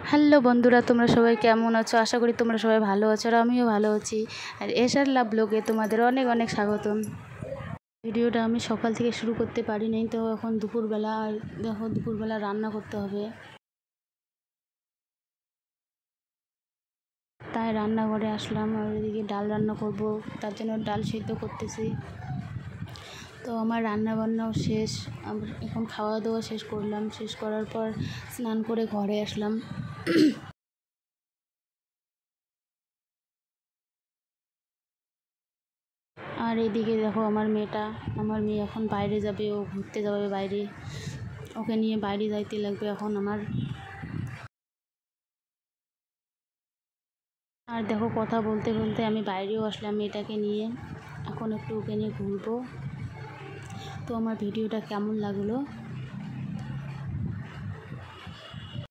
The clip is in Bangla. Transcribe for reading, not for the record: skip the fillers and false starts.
হ্যালো বন্ধুরা, তোমরা সবাই কেমন আছো? আশা করি তোমরা সবাই ভালো আছো, আর আমিও ভালো আছি। আর এশার লাভ ব্লগে তোমাদের অনেক অনেক স্বাগতম। ভিডিওটা আমি সকাল থেকে শুরু করতে পারি নাই, তো এখন দুপুরবেলা, আর দেখো দুপুরবেলা রান্না করতে হবে, তাই রান্নাঘরে আসলাম। আর এদিকে ডাল রান্না করব, তার জন্য ডাল সিদ্ধ করতেছি। তো আমার রান্না বান্নাও শেষ, এখন খাওয়া দাওয়া শেষ করলাম। শেষ করার পর স্নান করে ঘরে আসলাম। আর এদিকে দেখো আমার মেয়ে এখন বাইরে যাবে, ও ঘুরতে যাবে বাইরে, ওকে নিয়ে বাইরে যাইতে লাগবে এখন আমার। আর দেখো কথা বলতে বলতে আমি বাইরেও আসলাম মেয়েটাকে নিয়ে, এখন একটু ওকে নিয়ে ঘুরবো। তো আমার ভিডিওটা কেমন লাগলো